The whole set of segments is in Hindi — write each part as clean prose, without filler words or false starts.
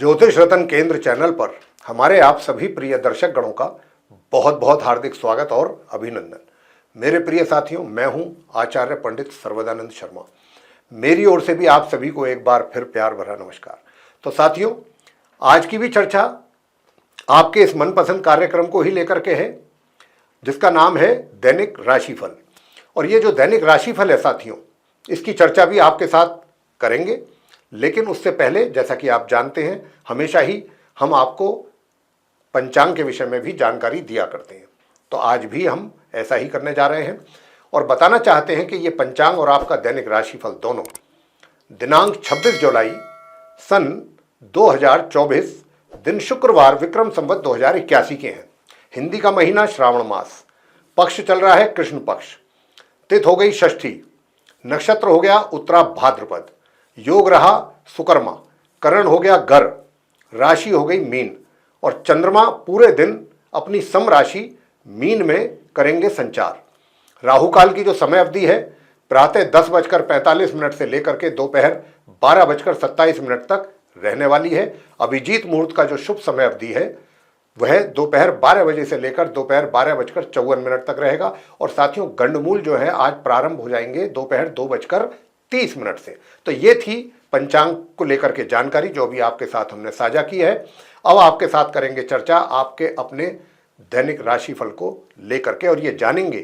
ज्योतिष रतन केंद्र चैनल पर हमारे आप सभी प्रिय दर्शक गणों का बहुत बहुत हार्दिक स्वागत और अभिनंदन। मेरे प्रिय साथियों, मैं हूं आचार्य पंडित सर्वदानंद शर्मा। मेरी ओर से भी आप सभी को एक बार फिर प्यार भरा नमस्कार। तो साथियों, आज की भी चर्चा आपके इस मनपसंद कार्यक्रम को ही लेकर के है, जिसका नाम है दैनिक राशिफल। और ये जो दैनिक राशिफल है साथियों, इसकी चर्चा भी आपके साथ करेंगे। लेकिन उससे पहले, जैसा कि आप जानते हैं, हमेशा ही हम आपको पंचांग के विषय में भी जानकारी दिया करते हैं। तो आज भी हम ऐसा ही करने जा रहे हैं और बताना चाहते हैं कि ये पंचांग और आपका दैनिक राशिफल दोनों दिनांक 26 जुलाई सन 2024 दिन शुक्रवार विक्रम संवत 2081 के हैं। हिंदी का महीना श्रावण मास, पक्ष चल रहा है कृष्ण पक्ष, तिथि हो गई षष्ठी, नक्षत्र हो गया उत्तरा भाद्रपद, योग रहा सुकर्मा, करण हो गया गर, राशि हो गई मीन और चंद्रमा पूरे दिन अपनी सम राशि मीन में करेंगे संचार। राहु काल की जो समय अवधि है प्रातः 10:45 से लेकर के दोपहर 12:27 तक रहने वाली है। अभिजीत मुहूर्त का जो शुभ समय अवधि है वह दोपहर 12 बजे से लेकर दोपहर 12:54 तक रहेगा। और साथियों, गंडमूल जो है आज प्रारंभ हो जाएंगे दोपहर 2:30 से। तो ये थी पंचांग को लेकर के जानकारी जो भी आपके साथ हमने साझा की है। अब आपके साथ करेंगे चर्चा आपके अपने दैनिक राशिफल को लेकर के, और ये जानेंगे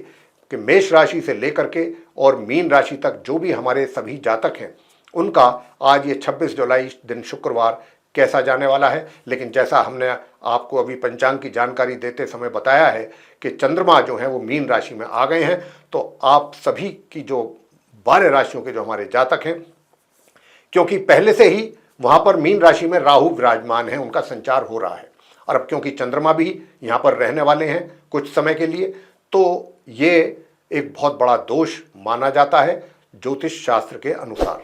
कि मेष राशि से लेकर के और मीन राशि तक जो भी हमारे सभी जातक हैं उनका आज ये 26 जुलाई दिन शुक्रवार कैसा जाने वाला है। लेकिन जैसा हमने आपको अभी पंचांग की जानकारी देते समय बताया है कि चंद्रमा जो है वो मीन राशि में आ गए हैं, तो आप सभी की जो 12 राशियों के जो हमारे जातक हैं, क्योंकि पहले से ही वहां पर मीन राशि में राहु विराजमान है, उनका संचार हो रहा है। और अब क्योंकि चंद्रमा भी यहां पर रहने वाले हैं कुछ समय के लिए, तो ये एक बहुत बड़ा दोष माना जाता है ज्योतिष शास्त्र के अनुसार।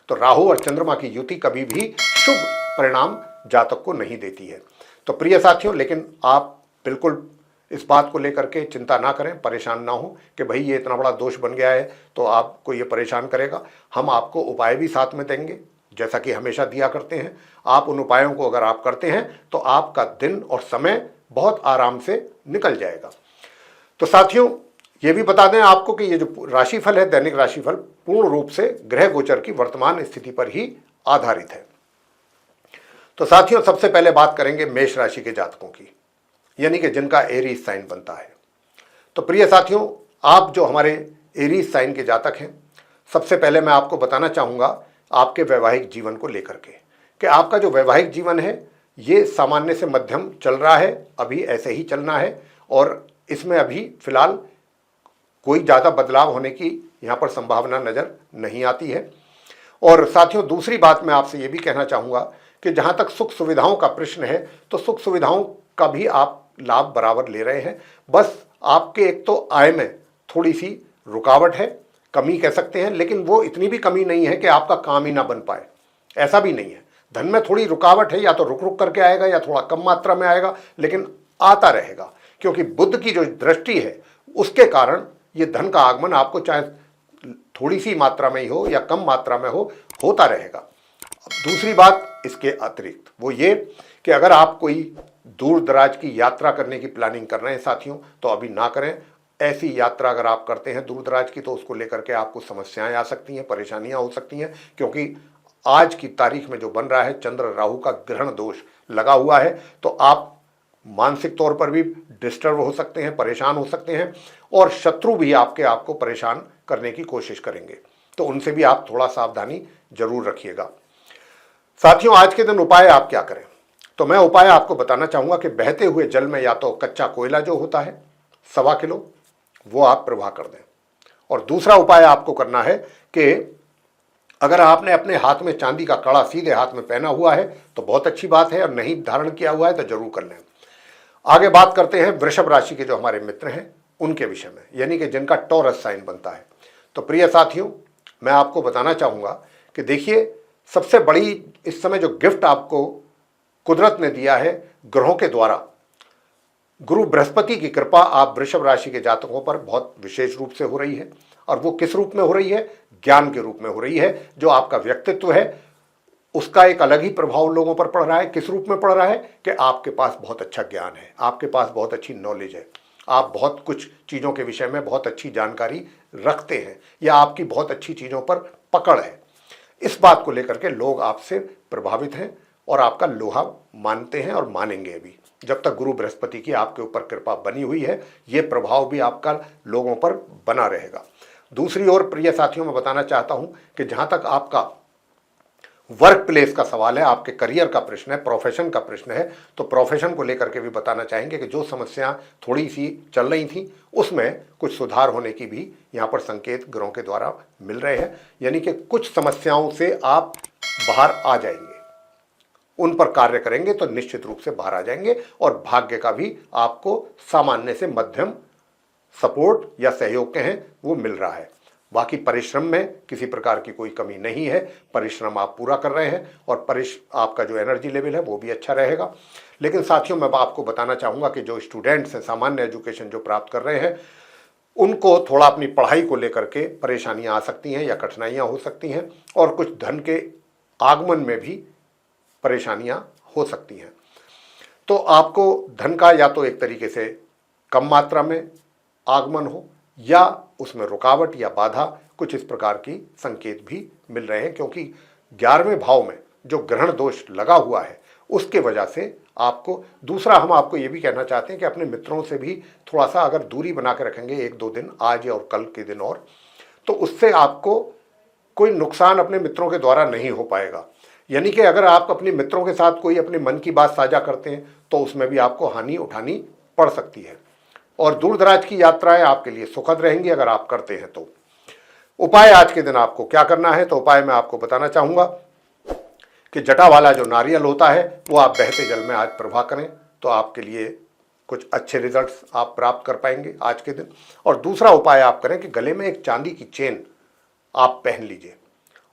तो राहु और चंद्रमा की युति कभी भी शुभ परिणाम जातक को नहीं देती है। तो प्रिय साथियों, लेकिन आप बिल्कुल इस बात को लेकर के चिंता ना करें, परेशान ना हो कि भाई ये इतना बड़ा दोष बन गया है तो आपको ये परेशान करेगा। हम आपको उपाय भी साथ में देंगे, जैसा कि हमेशा दिया करते हैं। आप उन उपायों को अगर आप करते हैं तो आपका दिन और समय बहुत आराम से निकल जाएगा। तो साथियों, ये भी बता दें आपको कि ये जो राशिफल है, दैनिक राशिफल, पूर्ण रूप से ग्रह गोचर की वर्तमान स्थिति पर ही आधारित है। तो साथियों, सबसे पहले बात करेंगे मेष राशि के जातकों की, यानी कि जिनका एरीज साइन बनता है। तो प्रिय साथियों, आप जो हमारे एरीज साइन के जातक हैं, सबसे पहले मैं आपको बताना चाहूँगा आपके वैवाहिक जीवन को लेकर के कि आपका जो वैवाहिक जीवन है ये सामान्य से मध्यम चल रहा है, अभी ऐसे ही चलना है और इसमें अभी फिलहाल कोई ज़्यादा बदलाव होने की यहाँ पर संभावना नज़र नहीं आती है। और साथियों, दूसरी बात मैं आपसे ये भी कहना चाहूँगा कि जहाँ तक सुख सुविधाओं का प्रश्न है तो सुख सुविधाओं का भी आप लाभ बराबर ले रहे हैं। बस आपके एक तो आय में थोड़ी सी रुकावट है, कमी कह सकते हैं, लेकिन वो इतनी भी कमी नहीं है कि आपका काम ही ना बन पाए, ऐसा भी नहीं है। धन में थोड़ी रुकावट है, या तो रुक रुक करके आएगा या थोड़ा कम मात्रा में आएगा, लेकिन आता रहेगा, क्योंकि बुध की जो दृष्टि है उसके कारण ये धन का आगमन आपको चाहे थोड़ी सी मात्रा में ही हो या कम मात्रा में हो, होता रहेगा। दूसरी बात इसके अतिरिक्त वो ये कि अगर आप कोई दूर दराज की यात्रा करने की प्लानिंग कर रहे हैं साथियों, तो अभी ना करें। ऐसी यात्रा अगर आप करते हैं दूर दराज की तो उसको लेकर के आपको समस्याएं आ सकती हैं, परेशानियां हो सकती हैं, क्योंकि आज की तारीख में जो बन रहा है चंद्र राहु का ग्रहण दोष लगा हुआ है। तो आप मानसिक तौर पर भी डिस्टर्ब हो सकते हैं, परेशान हो सकते हैं, और शत्रु भी आपको परेशान करने की कोशिश करेंगे। तो उनसे भी आप थोड़ा सावधानी जरूर रखिएगा। साथियों, आज के दिन उपाय आप क्या करें, तो मैं उपाय आपको बताना चाहूँगा कि बहते हुए जल में या तो कच्चा कोयला जो होता है 1.25 किलो, वो आप प्रवाह कर दें। और दूसरा उपाय आपको करना है कि अगर आपने अपने हाथ में चांदी का कड़ा सीधे हाथ में पहना हुआ है तो बहुत अच्छी बात है, और नहीं धारण किया हुआ है तो जरूर कर लें। आगे बात करते हैं वृषभ राशि के जो हमारे मित्र हैं उनके विषय में, यानी कि जिनका टॉरस साइन बनता है। तो प्रिय साथियों, मैं आपको बताना चाहूँगा कि देखिए, सबसे बड़ी इस समय जो गिफ्ट आपको कुदरत ने दिया है ग्रहों के द्वारा, गुरु बृहस्पति की कृपा आप वृषभ राशि के जातकों पर बहुत विशेष रूप से हो रही है। और वो किस रूप में हो रही है? ज्ञान के रूप में हो रही है। जो आपका व्यक्तित्व है उसका एक अलग ही प्रभाव लोगों पर पड़ रहा है। किस रूप में पड़ रहा है कि आपके पास बहुत अच्छा ज्ञान है, आपके पास बहुत अच्छी नॉलेज है, आप बहुत कुछ चीज़ों के विषय में बहुत अच्छी जानकारी रखते हैं, या आपकी बहुत अच्छी चीज़ों पर पकड़ है। इस बात को लेकर के लोग आपसे प्रभावित हैं और आपका लोहा मानते हैं और मानेंगे भी। जब तक गुरु बृहस्पति की आपके ऊपर कृपा बनी हुई है, ये प्रभाव भी आपका लोगों पर बना रहेगा। दूसरी ओर प्रिय साथियों, मैं बताना चाहता हूं कि जहां तक आपका वर्क प्लेस का सवाल है, आपके करियर का प्रश्न है, प्रोफेशन का प्रश्न है, तो प्रोफेशन को लेकर के भी बताना चाहेंगे कि जो समस्या थोड़ी सी चल रही थी उसमें कुछ सुधार होने की भी यहाँ पर संकेत ग्रहों के द्वारा मिल रहे हैं। यानी कि कुछ समस्याओं से आप बाहर आ जाएंगे, उन पर कार्य करेंगे तो निश्चित रूप से बाहर आ जाएंगे, और भाग्य का भी आपको सामान्य से मध्यम सपोर्ट या सहयोग के हैं वो मिल रहा है। बाकी परिश्रम में किसी प्रकार की कोई कमी नहीं है, परिश्रम आप पूरा कर रहे हैं, और आपका जो एनर्जी लेवल है वो भी अच्छा रहेगा। लेकिन साथियों, मैं आपको बताना चाहूँगा कि जो स्टूडेंट्स हैं, सामान्य एजुकेशन जो प्राप्त कर रहे हैं, उनको थोड़ा अपनी पढ़ाई को लेकर के परेशानियाँ आ सकती हैं या कठिनाइयाँ हो सकती हैं, और कुछ धन के आगमन में भी परेशानियाँ हो सकती हैं। तो आपको धन का या तो एक तरीके से कम मात्रा में आगमन हो, या उसमें रुकावट या बाधा, कुछ इस प्रकार की संकेत भी मिल रहे हैं, क्योंकि 11वें भाव में जो ग्रहण दोष लगा हुआ है उसके वजह से आपको। दूसरा, हम आपको ये भी कहना चाहते हैं कि अपने मित्रों से भी थोड़ा सा अगर दूरी बना के रखेंगे 1-2 दिन, आज और कल के दिन, और तो उससे आपको कोई नुकसान अपने मित्रों के द्वारा नहीं हो पाएगा। यानी कि अगर आप अपने मित्रों के साथ कोई अपने मन की बात साझा करते हैं तो उसमें भी आपको हानि उठानी पड़ सकती है, और दूर दराज की यात्राएं आपके लिए सुखद रहेंगी अगर आप करते हैं तो। उपाय आज के दिन आपको क्या करना है, तो उपाय मैं आपको बताना चाहूँगा कि जटा वाला जो नारियल होता है वो आप बहते जल में आज प्रवाह करें, तो आपके लिए कुछ अच्छे रिजल्ट्स आप प्राप्त कर पाएंगे आज के दिन। और दूसरा उपाय आप करें कि गले में एक चांदी की चेन आप पहन लीजिए,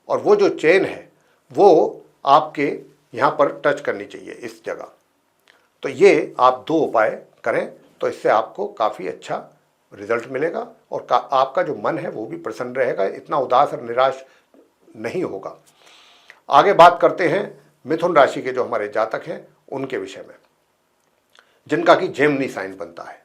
और वो जो चेन है वो आपके यहाँ पर टच करनी चाहिए इस जगह। तो ये आप 2 उपाय करें तो इससे आपको काफ़ी अच्छा रिजल्ट मिलेगा, और आपका जो मन है वो भी प्रसन्न रहेगा, इतना उदास और निराश नहीं होगा। आगे बात करते हैं मिथुन राशि के जो हमारे जातक हैं उनके विषय में, जिनका कि जेमिनी साइन बनता है।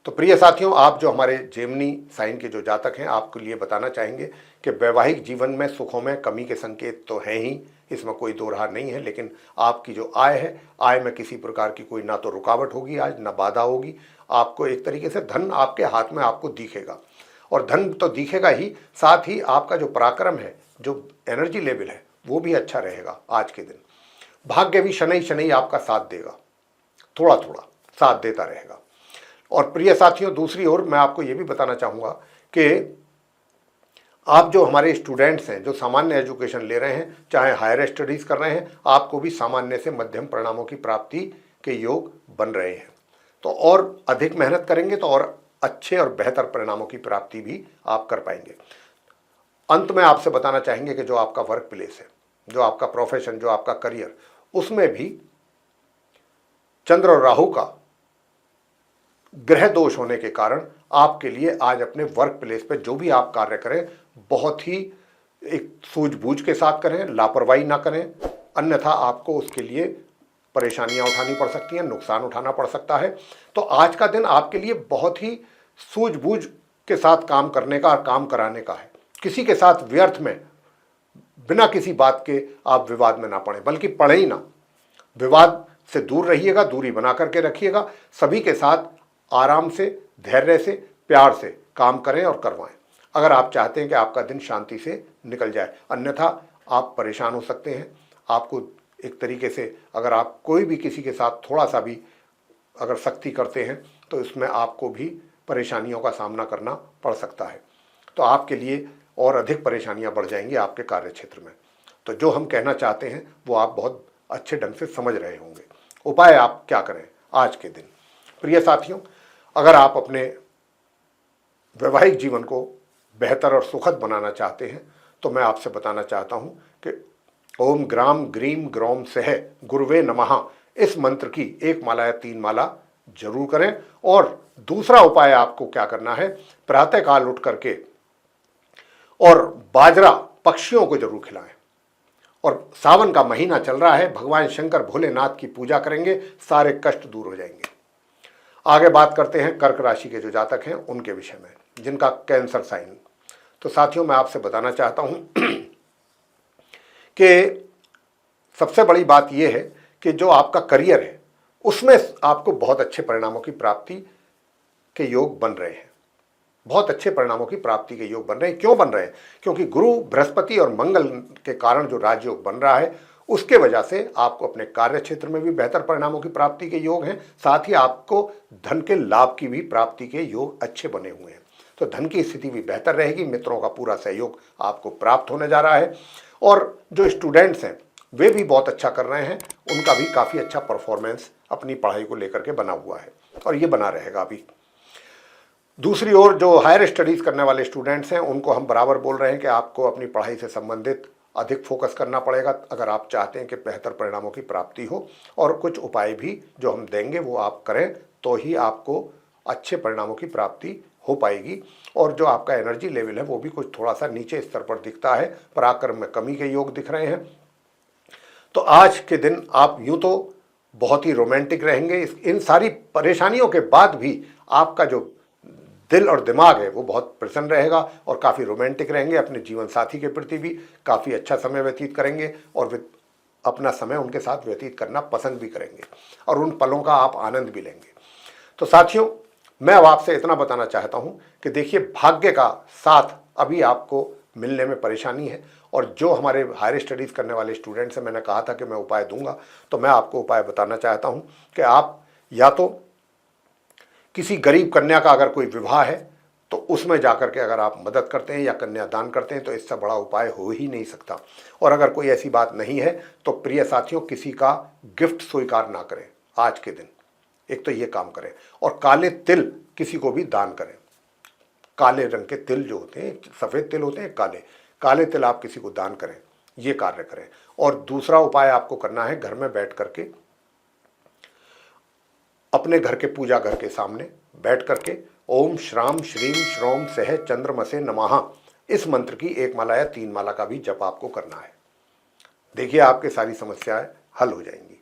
तो प्रिय साथियों, आप जो हमारे जेमिनी साइन के जो जातक हैं, आपके लिए बताना चाहेंगे कि वैवाहिक जीवन में सुखों में कमी के संकेत तो हैं ही, इसमें कोई दो राह नहीं है। लेकिन आपकी जो आय है, आय में किसी प्रकार की कोई ना तो रुकावट होगी आज, ना बाधा होगी। आपको एक तरीके से धन आपके हाथ में आपको दिखेगा, और धन तो दिखेगा ही, साथ ही आपका जो पराक्रम है, जो एनर्जी लेवल है, वो भी अच्छा रहेगा आज के दिन। भाग्य भी शनि शनि आपका साथ देगा, थोड़ा थोड़ा साथ देता रहेगा। और प्रिय साथियों, दूसरी ओर मैं आपको ये भी बताना चाहूँगा कि आप जो हमारे स्टूडेंट्स हैं, जो सामान्य एजुकेशन ले रहे हैं, चाहे हायर स्टडीज़ कर रहे हैं, आपको भी सामान्य से मध्यम परिणामों की प्राप्ति के योग बन रहे हैं। तो और अधिक मेहनत करेंगे तो और अच्छे और बेहतर परिणामों की प्राप्ति भी आप कर पाएंगे। अंत में आपसे बताना चाहेंगे कि जो आपका वर्क प्लेस है, जो आपका प्रोफेशन, जो आपका करियर, उसमें भी चंद्र और राहु का ग्रह दोष होने के कारण आपके लिए आज अपने वर्क प्लेस पे जो भी आप कार्य करें, बहुत ही एक सूझबूझ के साथ करें, लापरवाही ना करें, अन्यथा आपको उसके लिए परेशानियां उठानी पड़ सकती हैं, नुकसान उठाना पड़ सकता है। तो आज का दिन आपके लिए बहुत ही सूझबूझ के साथ काम करने का और काम कराने का है। किसी के साथ व्यर्थ में बिना किसी बात के आप विवाद में ना पड़े, बल्कि पड़े ही ना, विवाद से दूर रहिएगा, दूरी बना करके रखिएगा। सभी के साथ आराम से, धैर्य से, प्यार से काम करें और करवाएं, अगर आप चाहते हैं कि आपका दिन शांति से निकल जाए। अन्यथा आप परेशान हो सकते हैं। आपको एक तरीके से अगर आप कोई भी किसी के साथ थोड़ा सा भी अगर सख्ती करते हैं तो इसमें आपको भी परेशानियों का सामना करना पड़ सकता है, तो आपके लिए और अधिक परेशानियां बढ़ जाएंगी आपके कार्य क्षेत्र में। तो जो हम कहना चाहते हैं वो आप बहुत अच्छे ढंग से समझ रहे होंगे। उपाय आप क्या करें आज के दिन? प्रिय साथियों, अगर आप अपने वैवाहिक जीवन को बेहतर और सुखद बनाना चाहते हैं तो मैं आपसे बताना चाहता हूं कि ओम ग्राम ग्रीम ग्रौम सह गुरुवे नमः इस मंत्र की 1 माला या 3 माला जरूर करें। और दूसरा उपाय आपको क्या करना है, प्रातःकाल उठ करके और बाजरा पक्षियों को जरूर खिलाएं, और सावन का महीना चल रहा है, भगवान शंकर भोलेनाथ की पूजा करेंगे, सारे कष्ट दूर हो जाएंगे। आगे बात करते हैं कर्क राशि के जो जातक हैं उनके विषय में, जिनका कैंसर साइन। तो साथियों, मैं आपसे बताना चाहता हूं कि सबसे बड़ी बात यह है कि जो आपका करियर है उसमें आपको बहुत अच्छे परिणामों की प्राप्ति के योग बन रहे हैं। बहुत अच्छे परिणामों की प्राप्ति के योग बन रहे हैं। क्यों बन रहे हैं? क्योंकि गुरु, बृहस्पति और मंगल के कारण जो राजयोग बन रहा है उसके वजह से आपको अपने कार्य क्षेत्र में भी बेहतर परिणामों की प्राप्ति के योग हैं। साथ ही आपको धन के लाभ की भी प्राप्ति के योग अच्छे बने हुए हैं। तो धन की स्थिति भी बेहतर रहेगी। मित्रों का पूरा सहयोग आपको प्राप्त होने जा रहा है। और जो स्टूडेंट्स हैं वे भी बहुत अच्छा कर रहे हैं। उनका भी काफ़ी अच्छा परफॉर्मेंस अपनी पढ़ाई को लेकर के बना हुआ है और ये बना रहेगा अभी। दूसरी ओर जो हायर स्टडीज़ करने वाले स्टूडेंट्स हैं उनको हम बराबर बोल रहे हैं कि आपको अपनी पढ़ाई से संबंधित अधिक फोकस करना पड़ेगा अगर आप चाहते हैं कि बेहतर परिणामों की प्राप्ति हो। और कुछ उपाय भी जो हम देंगे वो आप करें तो ही आपको अच्छे परिणामों की प्राप्ति हो पाएगी। और जो आपका एनर्जी लेवल है वो भी कुछ थोड़ा सा नीचे स्तर पर दिखता है, पराक्रम में कमी के योग दिख रहे हैं। तो आज के दिन आप यूँ तो बहुत ही रोमांटिक रहेंगे। इन सारी परेशानियों के बाद भी आपका जो दिल और दिमाग है वो बहुत प्रसन्न रहेगा और काफ़ी रोमांटिक रहेंगे। अपने जीवन साथी के प्रति भी काफ़ी अच्छा समय व्यतीत करेंगे और अपना समय उनके साथ व्यतीत करना पसंद भी करेंगे और उन पलों का आप आनंद भी लेंगे। तो साथियों, मैं अब आपसे इतना बताना चाहता हूं कि देखिए, भाग्य का साथ अभी आपको मिलने में परेशानी है। और जो हमारे हायर स्टडीज़ करने वाले स्टूडेंट्स हैं, मैंने कहा था कि मैं उपाय दूंगा, तो मैं आपको उपाय बताना चाहता हूं कि आप या तो किसी गरीब कन्या का अगर कोई विवाह है तो उसमें जाकर के अगर आप मदद करते हैं या कन्यादान करते हैं तो इससे बड़ा उपाय हो ही नहीं सकता। और अगर कोई ऐसी बात नहीं है तो प्रिय साथियों, किसी का गिफ्ट स्वीकार ना करें आज के दिन। एक तो ये काम करें और काले तिल किसी को भी दान करें। काले रंग के तिल जो होते हैं, सफ़ेद तिल होते हैं, काले काले तिल आप किसी को दान करें, ये कार्य करें। और दूसरा उपाय आपको करना है, घर में बैठ करके अपने घर के पूजा घर के सामने बैठ करके ओम श्राम श्रीम श्रोम सह चंद्रमसे नमः इस मंत्र की 1 माला या 3 माला का भी जप आपको करना है। देखिए, आपकी सारी समस्याएं हल हो जाएंगी।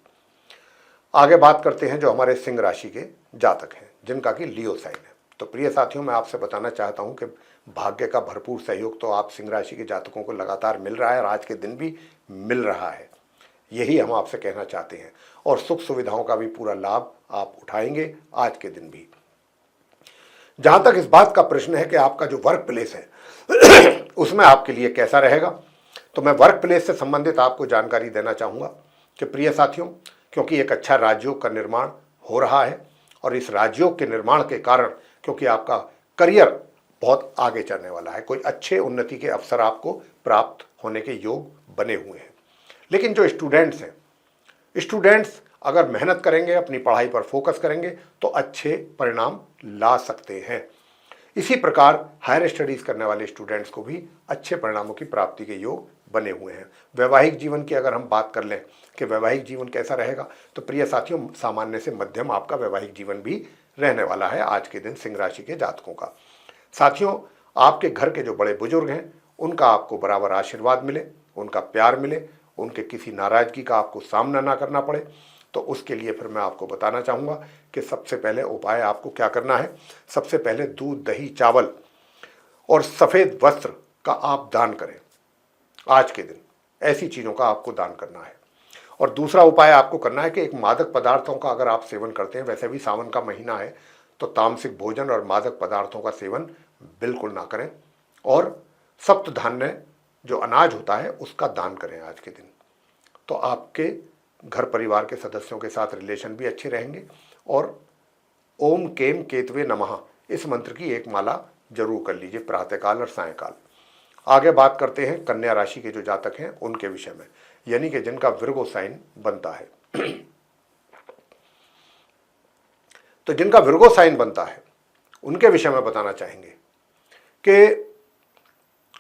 आगे बात करते हैं जो हमारे सिंह राशि के जातक हैं, जिनका कि लियो साइन है। तो प्रिय साथियों, मैं आपसे बताना चाहता हूं कि भाग्य का भरपूर सहयोग तो आप सिंह राशि के जातकों को लगातार मिल रहा है और आज के दिन भी मिल रहा है। यही हम आपसे कहना चाहते हैं। और सुख सुविधाओं का भी पूरा लाभ आप उठाएंगे आज के दिन भी। जहां तक इस बात का प्रश्न है कि आपका जो वर्क प्लेस है उसमें आपके लिए कैसा रहेगा, तो मैं वर्क प्लेस से संबंधित आपको जानकारी देना चाहूँगा कि प्रिय साथियों, क्योंकि एक अच्छा राजयोग का निर्माण हो रहा है और इस राजयोग के निर्माण के कारण क्योंकि आपका करियर बहुत आगे चलने वाला है, कोई अच्छे उन्नति के अवसर आपको प्राप्त होने के योग बने हुए हैं। लेकिन जो स्टूडेंट्स हैं, स्टूडेंट्स अगर मेहनत करेंगे, अपनी पढ़ाई पर फोकस करेंगे तो अच्छे परिणाम ला सकते हैं। इसी प्रकार हायर स्टडीज़ करने वाले स्टूडेंट्स को भी अच्छे परिणामों की प्राप्ति के योग बने हुए हैं। वैवाहिक जीवन की अगर हम बात कर लें कि वैवाहिक जीवन कैसा रहेगा, तो प्रिय साथियों, सामान्य से मध्यम आपका वैवाहिक जीवन भी रहने वाला है आज के दिन सिंह राशि के जातकों का। साथियों, आपके घर के जो बड़े बुजुर्ग हैं उनका आपको बराबर आशीर्वाद मिले, उनका प्यार मिले, उनके किसी नाराज़गी का आपको सामना ना करना पड़े। तो उसके लिए फिर मैं आपको बताना चाहूँगा कि सबसे पहले उपाय आपको क्या करना है। सबसे पहले दूध, दही, चावल और सफ़ेद वस्त्र का आप दान करें आज के दिन। ऐसी चीज़ों का आपको दान करना है। और दूसरा उपाय आपको करना है कि एक मादक पदार्थों का अगर आप सेवन करते हैं, वैसे भी सावन का महीना है, तो तामसिक भोजन और मादक पदार्थों का सेवन बिल्कुल ना करें। और सप्त धान्य जो अनाज होता है उसका दान करें आज के दिन। तो आपके घर परिवार के सदस्यों के साथ रिलेशन भी अच्छे रहेंगे। और ओम केम केतवे नमः इस मंत्र की 1 माला जरूर कर लीजिए प्रातःकाल और सायंकाल। आगे बात करते हैं कन्या राशि के जो जातक हैं उनके विषय में, यानी कि जिनका विर्गो साइन बनता है। तो जिनका विर्गो साइन बनता है उनके विषय में बताना चाहेंगे कि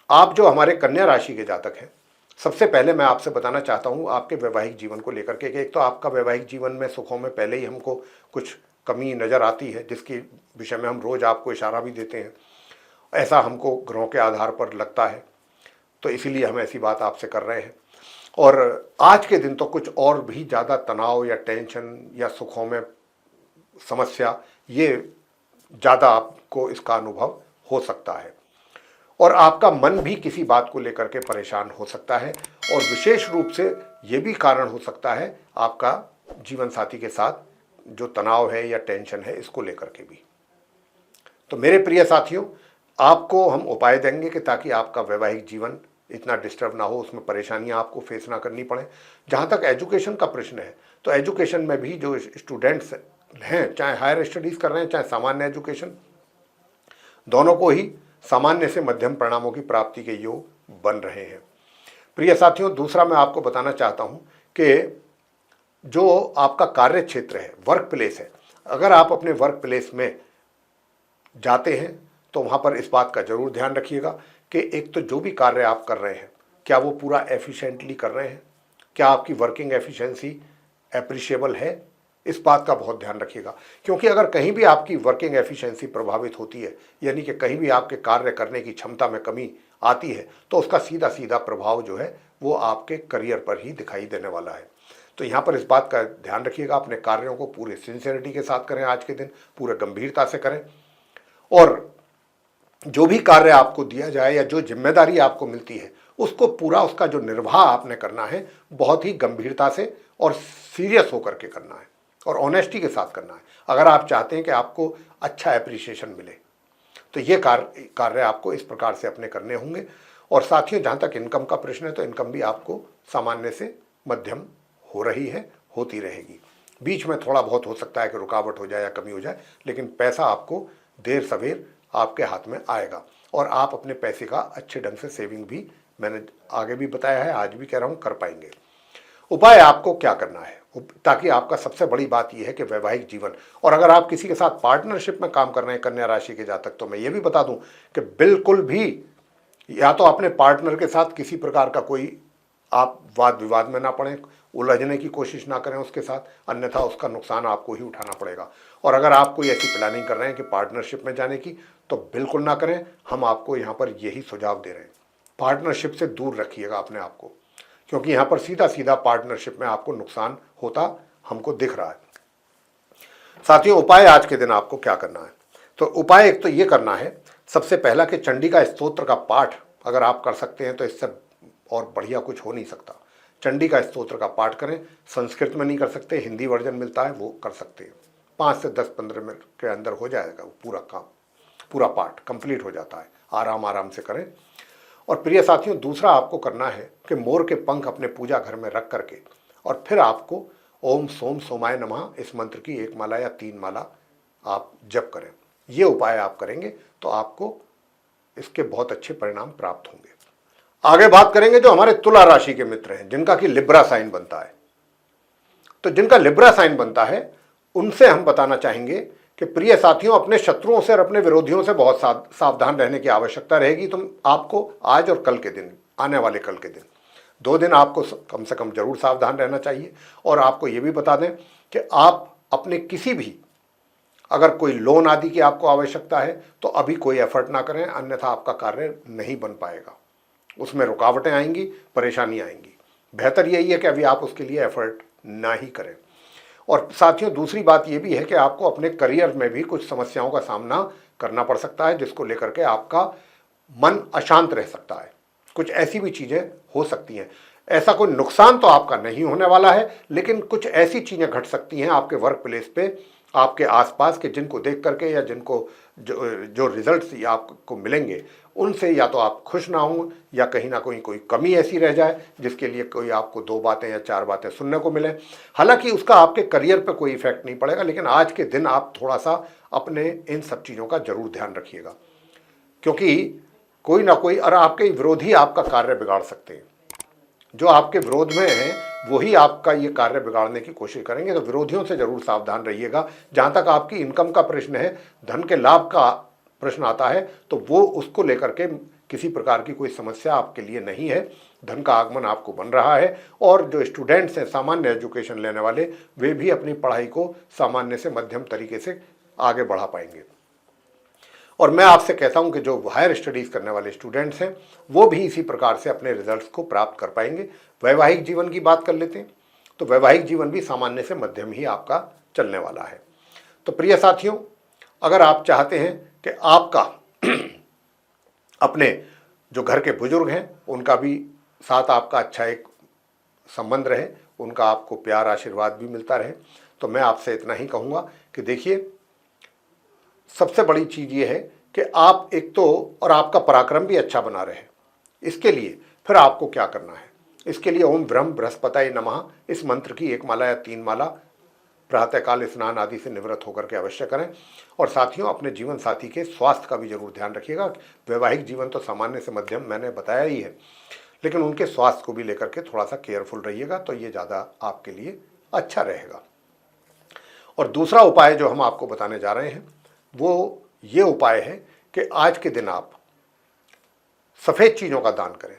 आप जो हमारे कन्या राशि के जातक हैं, सबसे पहले मैं आपसे बताना चाहता हूं आपके वैवाहिक जीवन को लेकर के। एक तो आपका वैवाहिक जीवन में सुखों में पहले ही हमको कुछ कमी नज़र आती है, जिसके विषय में हम रोज़ आपको इशारा भी देते हैं। ऐसा हमको ग्रहों के आधार पर लगता है, तो इसीलिए हम ऐसी बात आपसे कर रहे हैं। और आज के दिन तो कुछ और भी ज़्यादा तनाव या टेंशन या सुखों में समस्या, ये ज़्यादा आपको इसका अनुभव हो सकता है। और आपका मन भी किसी बात को लेकर के परेशान हो सकता है, और विशेष रूप से ये भी कारण हो सकता है आपका जीवन साथी के साथ जो तनाव है या टेंशन है, इसको लेकर के भी। तो मेरे प्रिय साथियों, आपको हम उपाय देंगे कि ताकि आपका वैवाहिक जीवन इतना डिस्टर्ब ना हो, उसमें परेशानियां आपको फेस ना करनी पड़े। जहां तक एजुकेशन का प्रश्न है, तो एजुकेशन में भी जो स्टूडेंट्स हैं, चाहे हायर स्टडीज़ कर रहे हैं चाहे सामान्य एजुकेशन, दोनों को ही सामान्य से मध्यम परिणामों की प्राप्ति के योग बन रहे हैं। प्रिय साथियों, दूसरा मैं आपको बताना चाहता हूं कि जो आपका कार्य क्षेत्र है, वर्क प्लेस है, अगर आप अपने वर्क प्लेस में जाते हैं तो वहाँ पर इस बात का जरूर ध्यान रखिएगा कि एक तो जो भी कार्य आप कर रहे हैं, क्या वो पूरा एफिशिएंटली कर रहे हैं, क्या आपकी वर्किंग एफिशिएंसी एप्रिशिएबल है, इस बात का बहुत ध्यान रखिएगा। क्योंकि अगर कहीं भी आपकी वर्किंग एफिशिएंसी प्रभावित होती है, यानी कि कहीं भी आपके कार्य करने की क्षमता में कमी आती है, तो उसका सीधा सीधा प्रभाव जो है वो आपके करियर पर ही दिखाई देने वाला है। तो यहाँ पर इस बात का ध्यान रखिएगा, अपने कार्यों को पूरे सिंसियरिटी के साथ करें, आज के दिन पूरे गंभीरता से करें, और जो भी कार्य आपको दिया जाए या जो जिम्मेदारी आपको मिलती है, उसको पूरा, उसका जो निर्वाह आपने करना है, बहुत ही गंभीरता से और सीरियस होकर के करना है और ऑनेस्टी के साथ करना है, अगर आप चाहते हैं कि आपको अच्छा एप्रिसिएशन मिले। तो ये कार्य आपको इस प्रकार से अपने करने होंगे। और साथियों, जहाँ तक इनकम का प्रश्न है, तो इनकम भी आपको सामान्य से मध्यम हो रही है, होती रहेगी। बीच में थोड़ा बहुत हो सकता है कि रुकावट हो जाए या कमी हो जाए, लेकिन पैसा आपको देर सवेर आपके हाथ में आएगा, और आप अपने पैसे का अच्छे ढंग से सेविंग भी, मैंने आगे भी बताया है, आज भी कह रहा हूँ, कर पाएंगे। उपाय आपको क्या करना है, ताकि आपका सबसे बड़ी बात यह है कि वैवाहिक जीवन, और अगर आप किसी के साथ पार्टनरशिप में काम कर रहे हैं, कन्या राशि के जातक, तो मैं ये भी बता दूं कि बिल्कुल भी या तो अपने पार्टनर के साथ किसी प्रकार का कोई आप वाद विवाद में ना पड़ें, उलझने की कोशिश ना करें उसके साथ, अन्यथा उसका नुकसान आपको ही उठाना पड़ेगा। और अगर आप कोई ऐसी प्लानिंग कर रहे हैं कि पार्टनरशिप में जाने की, तो बिल्कुल ना करें। हम आपको यहाँ पर यही सुझाव दे रहे हैं, पार्टनरशिप से दूर रखिएगा अपने आप को, क्योंकि यहाँ पर सीधा सीधा पार्टनरशिप में आपको नुकसान होता हमको दिख रहा है। साथियों, उपाय आज के दिन आपको क्या करना है, तो उपाय एक तो ये करना है, सबसे पहला कि चंडी का स्तोत्र का पाठ अगर आप कर सकते हैं तो इससे और बढ़िया कुछ हो नहीं सकता। चंडी का स्तोत्र का पाठ करें, संस्कृत में नहीं कर सकते, हिंदी वर्जन मिलता है, वो कर सकते हैं। 5 से 10-15 मिनट के अंदर हो जाएगा वो पूरा काम, पूरा पाठ कंप्लीट हो जाता है। आराम आराम से करें। और प्रिय साथियों, दूसरा आपको करना है कि मोर के पंख अपने पूजा घर में रख करके, और फिर आपको ओम सोम सोमाय नमः इस मंत्र की 1 माला या 3 माला आप जप करें। ये उपाय आप करेंगे तो आपको इसके बहुत अच्छे परिणाम प्राप्त होंगे। आगे बात करेंगे जो हमारे तुला राशि के मित्र हैं, जिनका कि लिब्रा साइन बनता है। तो जिनका लिब्रा साइन बनता है, उनसे हम बताना चाहेंगे कि प्रिय साथियों, अपने शत्रुओं से और अपने विरोधियों से बहुत सावधान रहने की आवश्यकता रहेगी। तुम आपको आज और कल के दिन, आने वाले कल के दिन, 2 दिन आपको कम से कम जरूर सावधान रहना चाहिए। और आपको ये भी बता दें कि आप अपने किसी भी, अगर कोई लोन आदि की आपको आवश्यकता है, तो अभी कोई एफर्ट ना करें, अन्यथा आपका कार्य नहीं बन पाएगा, उसमें रुकावटें आएंगी, परेशानी आएंगी। बेहतर यही है कि अभी आप उसके लिए एफर्ट ना ही करें। और साथियों, दूसरी बात यह भी है कि आपको अपने करियर में भी कुछ समस्याओं का सामना करना पड़ सकता है, जिसको लेकर के आपका मन अशांत रह सकता है। कुछ ऐसी भी चीज़ें हो सकती हैं। ऐसा कोई नुकसान तो आपका नहीं होने वाला है, लेकिन कुछ ऐसी चीज़ें घट सकती हैं आपके वर्क प्लेस पे, आपके आसपास के, जिनको देख करके या जिनको जो रिजल्ट्स आपको मिलेंगे, उनसे या तो आप खुश ना हों, या कहीं ना कहीं कोई कमी ऐसी रह जाए जिसके लिए कोई आपको 2 बातें या 4 बातें सुनने को मिले। हालांकि उसका आपके करियर पर कोई इफेक्ट नहीं पड़ेगा, लेकिन आज के दिन आप थोड़ा सा अपने इन सब चीज़ों का जरूर ध्यान रखिएगा, क्योंकि कोई ना कोई, और आपके विरोधी आपका कार्य बिगाड़ सकते हैं। जो आपके विरोध में हैं वही आपका ये कार्य बिगाड़ने की कोशिश करेंगे, तो विरोधियों से जरूर सावधान रहिएगा। जहाँ तक आपकी इनकम का प्रश्न है, धन के लाभ का प्रश्न आता है, तो वो उसको लेकर के किसी प्रकार की कोई समस्या आपके लिए नहीं है। धन का आगमन आपको बन रहा है, और जो स्टूडेंट्स हैं, सामान्य एजुकेशन लेने वाले, वे भी अपनी पढ़ाई को सामान्य से मध्यम तरीके से आगे बढ़ा पाएंगे। और मैं आपसे कहता हूं कि जो हायर स्टडीज़ करने वाले स्टूडेंट्स हैं, वो भी इसी प्रकार से अपने रिजल्ट्स को प्राप्त कर पाएंगे। वैवाहिक जीवन की बात कर लेते हैं, तो वैवाहिक जीवन भी सामान्य से मध्यम ही आपका चलने वाला है। तो प्रिय साथियों, अगर आप चाहते हैं कि आपका अपने जो घर के बुजुर्ग हैं उनका भी साथ आपका अच्छा एक संबंध रहे, उनका आपको प्यार आशीर्वाद भी मिलता रहे, तो मैं आपसे इतना ही कहूँगा कि देखिए, सबसे बड़ी चीज़ ये है कि आप एक तो और आपका पराक्रम भी अच्छा बना रहे। इसके लिए फिर आपको क्या करना है, इसके लिए ओम ब्रह्म बृहस्पतये नमः इस मंत्र की 1 माला या 3 माला प्रातःकाल स्नान आदि से निवृत्त होकर के अवश्य करें। और साथियों, अपने जीवन साथी के स्वास्थ्य का भी जरूर ध्यान रखिएगा। वैवाहिक जीवन तो सामान्य से मध्यम मैंने बताया ही है, लेकिन उनके स्वास्थ्य को भी लेकर के थोड़ा सा केयरफुल रहिएगा, तो ये ज़्यादा आपके लिए अच्छा रहेगा। और दूसरा उपाय जो हम आपको बताने जा रहे हैं वो ये उपाय है कि आज के दिन आप सफ़ेद चीज़ों का दान करें।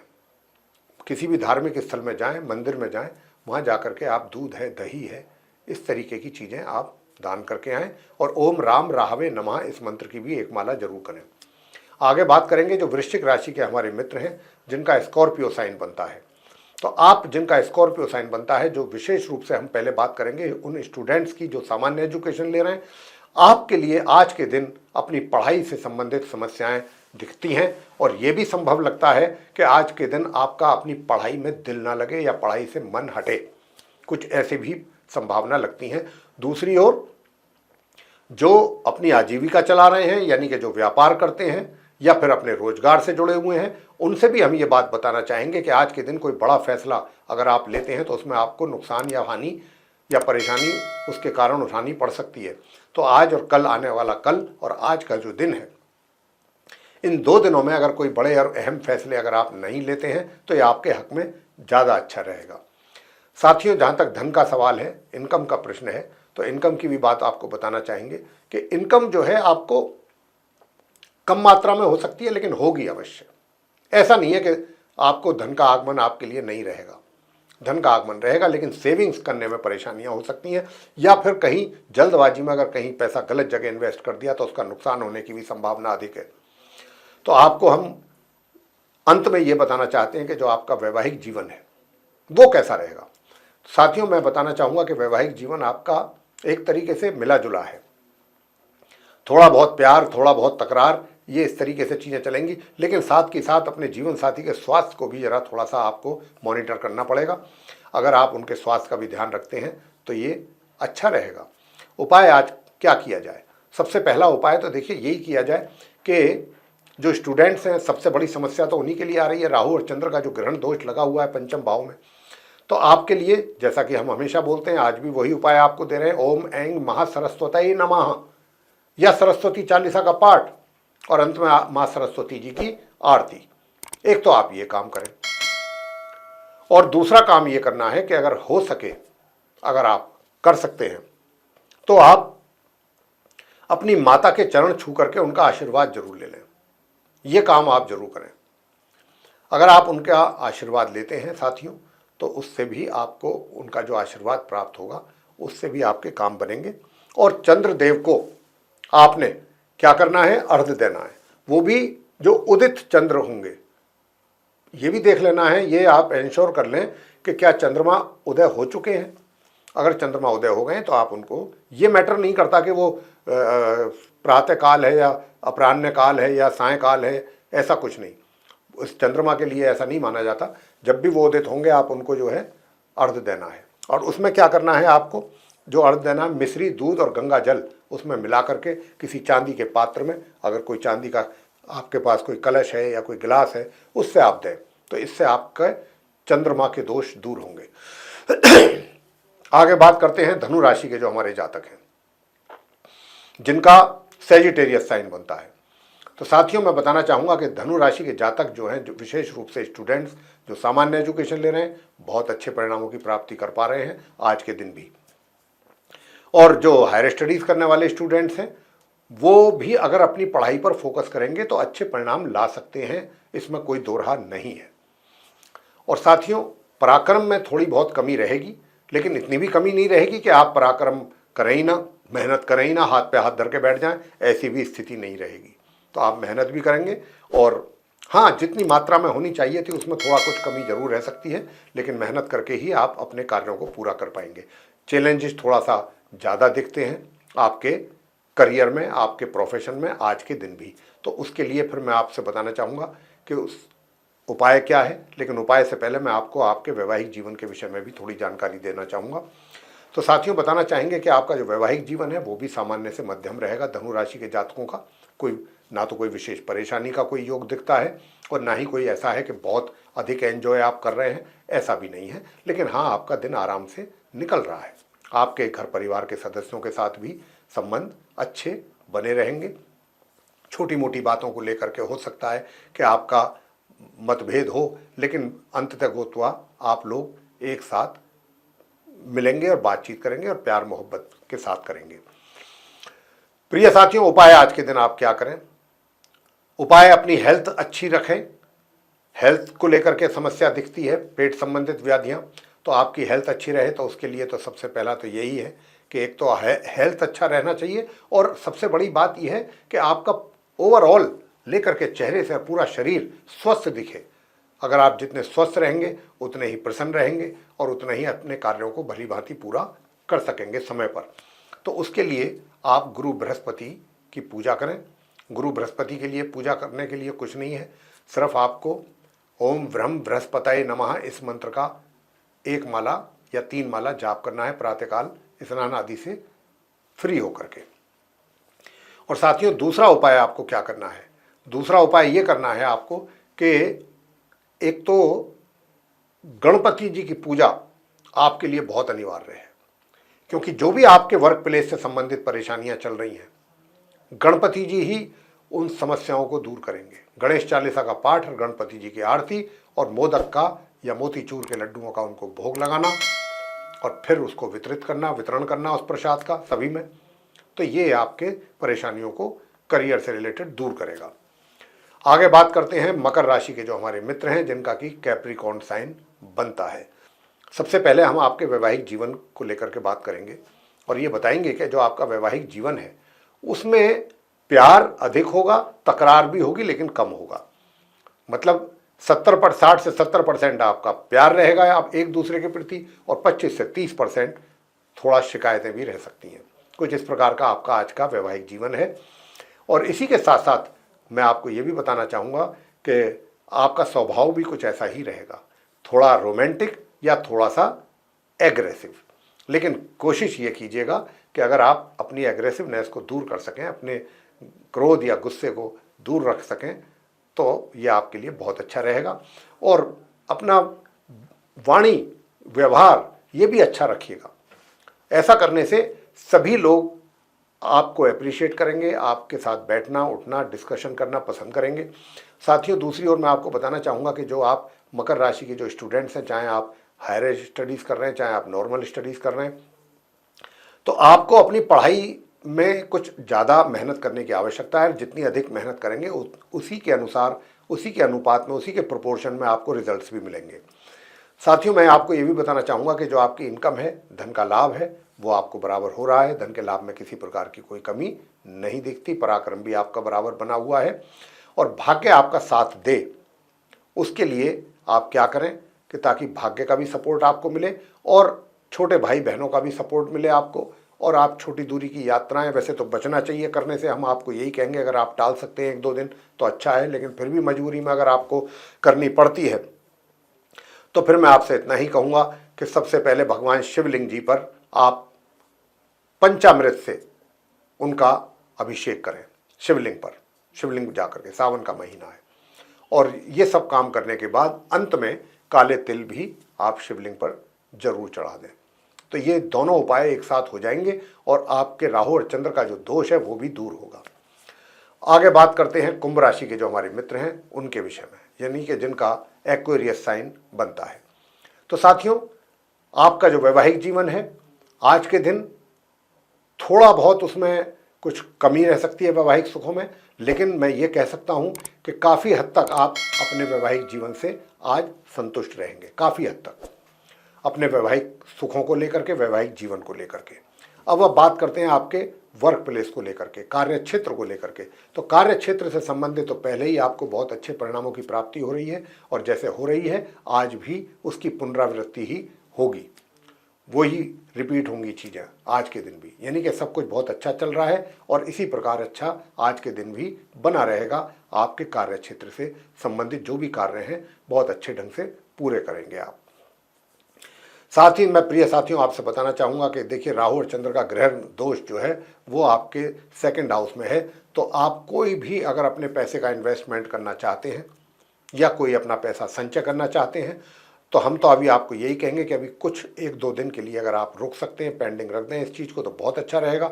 किसी भी धार्मिक स्थल में जाएं, मंदिर में जाएं, वहाँ जा कर के आप दूध है, दही है, इस तरीके की चीज़ें आप दान करके आएँ। और ओम राम राहवे नमः इस मंत्र की भी 1 माला जरूर करें। आगे बात करेंगे जो वृश्चिक राशि के हमारे मित्र हैं जिनका स्कॉर्पियो साइन बनता है। तो आप जिनका स्कॉर्पियो साइन बनता है, जो विशेष रूप से हम पहले बात करेंगे उन स्टूडेंट्स की जो सामान्य एजुकेशन ले रहे हैं, आपके लिए आज के दिन अपनी पढ़ाई से संबंधित समस्याएं दिखती हैं। और ये भी संभव लगता है कि आज के दिन आपका अपनी पढ़ाई में दिल ना लगे या पढ़ाई से मन हटे, कुछ ऐसी भी संभावना लगती हैं। दूसरी ओर जो अपनी आजीविका चला रहे हैं, यानी कि जो व्यापार करते हैं या फिर अपने रोजगार से जुड़े हुए हैं, उनसे भी हम ये बात बताना चाहेंगे कि आज के दिन कोई बड़ा फैसला अगर आप लेते हैं तो उसमें आपको नुकसान या हानि या परेशानी उसके कारण उठानी पड़ सकती है। तो आज और कल, आने वाला कल और आज का जो दिन है, इन 2 दिनों में अगर कोई बड़े और अहम फैसले अगर आप नहीं लेते हैं तो ये आपके हक में ज़्यादा अच्छा रहेगा। साथियों, जहाँ तक धन का सवाल है, इनकम का प्रश्न है, तो इनकम की भी बात आपको बताना चाहेंगे कि इनकम जो है आपको कम मात्रा में हो सकती है, लेकिन होगी अवश्य। ऐसा नहीं है कि आपको धन का आगमन आपके लिए नहीं रहेगा, धन का आगमन रहेगा, लेकिन सेविंग्स करने में परेशानियां हो सकती हैं, या फिर कहीं जल्दबाजी में अगर कहीं पैसा गलत जगह इन्वेस्ट कर दिया तो उसका नुकसान होने की भी संभावना अधिक है। तो आपको हम अंत में ये बताना चाहते हैं कि जो आपका वैवाहिक जीवन है वो कैसा रहेगा। साथियों, मैं बताना चाहूँगा कि वैवाहिक जीवन आपका एक तरीके से मिला जुला है, थोड़ा बहुत प्यार, थोड़ा बहुत तकरार, ये इस तरीके से चीज़ें चलेंगी, लेकिन साथ के साथ अपने जीवन साथी के स्वास्थ्य को भी ज़रा थोड़ा सा आपको मॉनिटर करना पड़ेगा। अगर आप उनके स्वास्थ्य का भी ध्यान रखते हैं तो ये अच्छा रहेगा। उपाय आज क्या किया जाए? सबसे पहला उपाय तो देखिए यही किया जाए कि जो स्टूडेंट्स हैं, सबसे बड़ी समस्या तो उन्हीं के लिए आ रही है, राहु और चंद्र का जो ग्रहण दोष लगा हुआ है पंचम भाव में। तो आपके लिए, जैसा कि हम हमेशा बोलते हैं, आज भी वही उपाय आपको दे रहे हैं। ओम ऐं महासरस्वतये नमः या सरस्वती चालीसा का पाठ और अंत में माँ सरस्वती जी की आरती। एक तो आप ये काम करें, और दूसरा काम ये करना है कि अगर हो सके, अगर आप कर सकते हैं तो आप अपनी माता के चरण छू करके उनका आशीर्वाद जरूर ले लें। ये काम आप जरूर करें। अगर आप उनका आशीर्वाद लेते हैं साथियों, तो उससे भी आपको उनका जो आशीर्वाद प्राप्त होगा उससे भी आपके काम बनेंगे। और चंद्रदेव को आपने क्या करना है? अर्घ्य देना है, वो भी जो उदित चंद्र होंगे, ये भी देख लेना है। ये आप इंश्योर कर लें कि क्या चंद्रमा उदय हो चुके हैं। अगर चंद्रमा उदय हो गए तो आप उनको, ये मैटर नहीं करता कि वो प्रातः काल है या अपराह्न काल है या सायंकाल है, ऐसा कुछ नहीं। उस चंद्रमा के लिए ऐसा नहीं माना जाता। जब भी वो उदित होंगे आप उनको जो है अर्घ्य देना है। और उसमें क्या करना है आपको? जो अर्घ्य देना है, मिश्री, दूध और गंगा जल उसमें मिला करके किसी चांदी के पात्र में, अगर कोई चांदी का आपके पास कोई कलश है या कोई गिलास है, उससे आप दें, तो इससे आपके चंद्रमा के दोष दूर होंगे। आगे बात करते हैं धनु राशि के जो हमारे जातक हैं, जिनका सेजिटेरियस साइन बनता है। तो साथियों, मैं बताना चाहूँगा कि धनु राशि के जातक जो हैं, जो विशेष रूप से स्टूडेंट्स जो सामान्य एजुकेशन ले रहे हैं, बहुत अच्छे परिणामों की प्राप्ति कर पा रहे हैं आज के दिन भी। और जो हायर स्टडीज़ करने वाले स्टूडेंट्स हैं, वो भी अगर अपनी पढ़ाई पर फोकस करेंगे तो अच्छे परिणाम ला सकते हैं, इसमें कोई दो राह नहीं है। और साथियों, पराक्रम में थोड़ी बहुत कमी रहेगी, लेकिन इतनी भी कमी नहीं रहेगी कि आप पराक्रम करें ही ना, मेहनत करें ही ना, हाथ पे हाथ धर के बैठ जाएं, ऐसी भी स्थिति नहीं रहेगी। तो आप मेहनत भी करेंगे और हाँ, जितनी मात्रा में होनी चाहिए थी उसमें थोड़ा कुछ कमी जरूर रह सकती है, लेकिन मेहनत करके ही आप अपने कार्यों को पूरा कर पाएंगे। चैलेंजेस थोड़ा सा ज़्यादा दिखते हैं आपके करियर में, आपके प्रोफेशन में आज के दिन भी। तो उसके लिए फिर मैं आपसे बताना चाहूँगा कि उस उपाय क्या है, लेकिन उपाय से पहले मैं आपको आपके वैवाहिक जीवन के विषय में भी थोड़ी जानकारी देना चाहूँगा। तो साथियों, बताना चाहेंगे कि आपका जो वैवाहिक जीवन है वो भी सामान्य से मध्यम रहेगा। धनु राशि के जातकों का ना तो कोई विशेष परेशानी का कोई योग दिखता है और ना ही कोई ऐसा है कि बहुत अधिक एंजॉय आप कर रहे हैं, ऐसा भी नहीं है। लेकिन हाँ, आपका दिन आराम से निकल रहा है। आपके घर परिवार के सदस्यों के साथ भी संबंध अच्छे बने रहेंगे। छोटी मोटी बातों को लेकर के हो सकता है कि आपका मतभेद हो, लेकिन अंततः होता आप लोग एक साथ मिलेंगे और बातचीत करेंगे और प्यार मोहब्बत के साथ करेंगे। प्रिय साथियों, उपाय आज के दिन आप क्या करें? उपाय, अपनी हेल्थ अच्छी रखें। हेल्थ को लेकर के समस्या दिखती है, पेट संबंधित व्याधियां, तो आपकी हेल्थ अच्छी रहे तो उसके लिए तो सबसे पहला तो यही है कि एक तो हेल्थ अच्छा रहना चाहिए, और सबसे बड़ी बात यह है कि आपका ओवरऑल लेकर के चेहरे से पूरा शरीर स्वस्थ दिखे। अगर आप जितने स्वस्थ रहेंगे उतने ही प्रसन्न रहेंगे और उतने ही अपने कार्यों को भली भांति पूरा कर सकेंगे समय पर। तो उसके लिए आप गुरु बृहस्पति की पूजा करें। गुरु बृहस्पति के लिए पूजा करने के लिए कुछ नहीं है, सिर्फ आपको ओम ब्रह्म बृहस्पतये नमः इस मंत्र का 1 माला या 3 माला जाप करना है प्रातःकाल स्नान आदि से फ्री होकर के। और साथियों, दूसरा उपाय आपको क्या करना है? दूसरा उपाय ये करना है आपको कि एक तो गणपति जी की पूजा आपके लिए बहुत अनिवार्य है, क्योंकि जो भी आपके वर्क प्लेस से संबंधित परेशानियां चल रही हैं, गणपति जी ही उन समस्याओं को दूर करेंगे। गणेश चालीसा का पाठ और गणपति जी की आरती और मोदक का या मोतीचूर के लड्डुओं का उनको भोग लगाना और फिर उसको वितरण करना उस प्रसाद का सभी में, तो ये आपके परेशानियों को करियर से रिलेटेड दूर करेगा। आगे बात करते हैं मकर राशि के जो हमारे मित्र हैं, जिनका कि कैप्रिकॉर्न साइन बनता है। सबसे पहले हम आपके वैवाहिक जीवन को लेकर के बात करेंगे और ये बताएंगे कि जो आपका वैवाहिक जीवन है उसमें प्यार अधिक होगा, तकरार भी होगी लेकिन कम होगा। मतलब 60 से 70% आपका प्यार रहेगा आप एक दूसरे के प्रति, और 25 से 30% थोड़ा शिकायतें भी रह सकती हैं। कुछ इस प्रकार का आपका आज का वैवाहिक जीवन है। और इसी के साथ साथ मैं आपको ये भी बताना चाहूँगा कि आपका स्वभाव भी कुछ ऐसा ही रहेगा, थोड़ा रोमांटिक या थोड़ा सा एग्रेसिव। लेकिन कोशिश ये कीजिएगा कि अगर आप अपनी एग्रेसिवनेस को दूर कर सकें, अपने क्रोध या गुस्से को दूर रख सकें, तो ये आपके लिए बहुत अच्छा रहेगा। और अपना वाणी व्यवहार ये भी अच्छा रखिएगा। ऐसा करने से सभी लोग आपको अप्रिशिएट करेंगे, आपके साथ बैठना उठना डिस्कशन करना पसंद करेंगे। साथियों, दूसरी ओर मैं आपको बताना चाहूँगा कि जो आप मकर राशि के जो स्टूडेंट्स हैं, चाहे आप हायर स्टडीज़ कर रहे हैं चाहे आप नॉर्मल स्टडीज़ कर रहे हैं, तो आपको अपनी पढ़ाई में कुछ ज़्यादा मेहनत करने की आवश्यकता है। जितनी अधिक मेहनत करेंगे उसी के अनुसार, उसी के अनुपात में, उसी के प्रोपोर्शन में आपको रिजल्ट्स भी मिलेंगे। साथियों, मैं आपको ये भी बताना चाहूँगा कि जो आपकी इनकम है, धन का लाभ है, वो आपको बराबर हो रहा है। धन के लाभ में किसी प्रकार की कोई कमी नहीं दिखती। पराक्रम भी आपका बराबर बना हुआ है और भाग्य आपका साथ दे, उसके लिए आप क्या करें कि ताकि भाग्य का भी सपोर्ट आपको मिले और छोटे भाई बहनों का भी सपोर्ट मिले आपको। और आप छोटी दूरी की यात्राएं वैसे तो बचना चाहिए करने से, हम आपको यही कहेंगे अगर आप टाल सकते हैं 1-2 दिन तो अच्छा है, लेकिन फिर भी मजबूरी में अगर आपको करनी पड़ती है तो फिर मैं आपसे इतना ही कहूँगा कि सबसे पहले भगवान शिवलिंग जी पर आप पंचामृत से उनका अभिषेक करें। शिवलिंग पर, शिवलिंग जा करके, सावन का महीना है, और ये सब काम करने के बाद अंत में काले तिल भी आप शिवलिंग पर जरूर चढ़ा दें। तो ये दोनों उपाय एक साथ हो जाएंगे और आपके राहु और चंद्र का जो दोष है वो भी दूर होगा। आगे बात करते हैं कुंभ राशि के जो हमारे मित्र हैं उनके विषय में, यानी कि जिनका एक्वेरियस साइन बनता है। तो साथियों, आपका जो वैवाहिक जीवन है आज के दिन थोड़ा बहुत उसमें कुछ कमी रह सकती है वैवाहिक सुखों में, लेकिन मैं ये कह सकता हूँ कि काफ़ी हद तक आप अपने वैवाहिक जीवन से आज संतुष्ट रहेंगे, काफ़ी हद तक अपने वैवाहिक सुखों को लेकर के, वैवाहिक जीवन को लेकर के। अब बात करते हैं आपके वर्क प्लेस को लेकर के, कार्य क्षेत्र को लेकर के। तो कार्य क्षेत्र से संबंधित तो पहले ही आपको बहुत अच्छे परिणामों की प्राप्ति हो रही है, और जैसे हो रही है आज भी उसकी पुनरावृत्ति ही होगी, वही रिपीट होंगी चीज़ें आज के दिन भी। यानी कि सब कुछ बहुत अच्छा चल रहा है और इसी प्रकार अच्छा आज के दिन भी बना रहेगा। आपके कार्य क्षेत्र से संबंधित जो भी कार्य हैं बहुत अच्छे ढंग से पूरे करेंगे आप। साथ ही मैं प्रिय साथियों आपसे बताना चाहूँगा कि देखिए, राहु और चंद्र का ग्रह दोष जो है वो आपके सेकंड हाउस में है। तो आप कोई भी अगर अपने पैसे का इन्वेस्टमेंट करना चाहते हैं या कोई अपना पैसा संचय करना चाहते हैं, तो हम तो अभी आपको यही कहेंगे कि अभी कुछ 1-2 दिन के लिए अगर आप रुक सकते हैं, पेंडिंग रख दें इस चीज़ को, तो बहुत अच्छा रहेगा,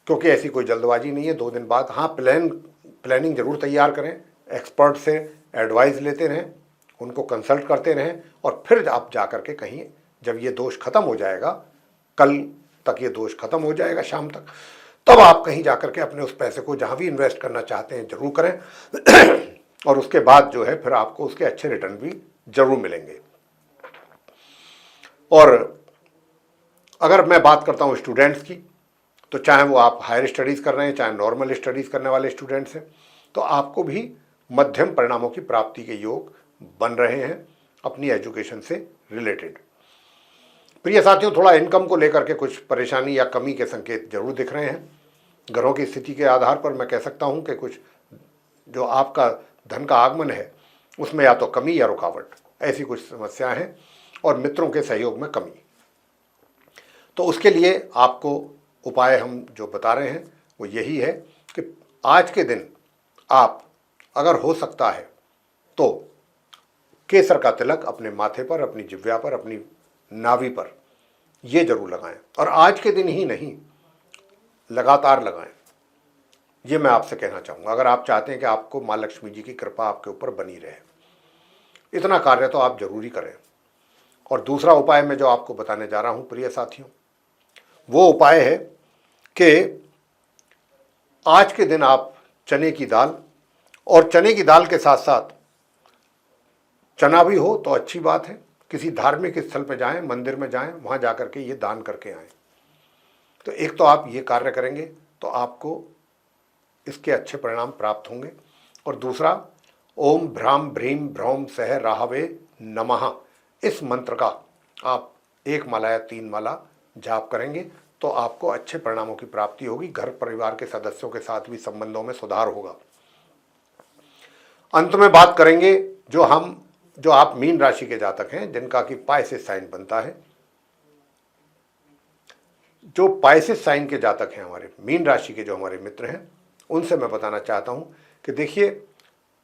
क्योंकि ऐसी कोई जल्दबाजी नहीं है। 2 दिन बाद हाँ प्लानिंग ज़रूर तैयार करें, एक्सपर्ट से एडवाइस लेते रहें, उनको कंसल्ट करते रहें, और फिर आप जा कर के कहीं, जब ये दोष खत्म हो जाएगा, कल तक ये दोष खत्म हो जाएगा शाम तक, तब आप कहीं जा कर के अपने उस पैसे को जहाँ भी इन्वेस्ट करना चाहते हैं ज़रूर करें और उसके बाद जो है फिर आपको उसके अच्छे रिटर्न भी ज़रूर मिलेंगे। और अगर मैं बात करता हूँ स्टूडेंट्स की, तो चाहे वो आप हायर स्टडीज़ कर रहे हैं, चाहे नॉर्मल स्टडीज़ करने वाले स्टूडेंट्स हैं, तो आपको भी मध्यम परिणामों की प्राप्ति के योग बन रहे हैं अपनी एजुकेशन से रिलेटेड। प्रिय साथियों, थोड़ा इनकम को लेकर के कुछ परेशानी या कमी के संकेत जरूर दिख रहे हैं। घरों की स्थिति के आधार पर मैं कह सकता हूं कि कुछ जो आपका धन का आगमन है उसमें या तो कमी या रुकावट, ऐसी कुछ समस्याएं हैं, और मित्रों के सहयोग में कमी। तो उसके लिए आपको उपाय हम जो बता रहे हैं वो यही है कि आज के दिन आप अगर हो सकता है तो केसर का तिलक अपने माथे पर, अपनी जिह्वा पर, अपनी नाभि पर ये जरूर लगाएं, और आज के दिन ही नहीं, लगातार लगाएं। ये मैं आपसे कहना चाहूँगा, अगर आप चाहते हैं कि आपको माँ लक्ष्मी जी की कृपा आपके ऊपर बनी रहे, इतना कार्य तो आप जरूरी करें। और दूसरा उपाय मैं जो आपको बताने जा रहा हूँ प्रिय साथियों, वो उपाय है कि आज के दिन आप चने की दाल, और चने की दाल के साथ साथ चना भी हो तो अच्छी बात है, किसी धार्मिक स्थल पर जाएं, मंदिर में जाएं, वहाँ जाकर के ये दान करके आएँ। तो एक तो आप ये कार्य करेंगे तो आपको इसके अच्छे परिणाम प्राप्त होंगे। और दूसरा, ओम भ्राम भ्रीम भ्रौम सह राहवे नमः, इस मंत्र का आप 1 माला या 3 माला जाप करेंगे तो आपको अच्छे परिणामों की प्राप्ति होगी। घर परिवार के सदस्यों के साथ भी संबंधों में सुधार होगा। अंत में बात करेंगे जो आप मीन राशि के जातक हैं, जिनका कि पाइसेस साइन बनता है। जो पाइसेस साइन के जातक हैं, हमारे मीन राशि के जो हमारे मित्र हैं, उनसे मैं बताना चाहता हूं कि देखिए,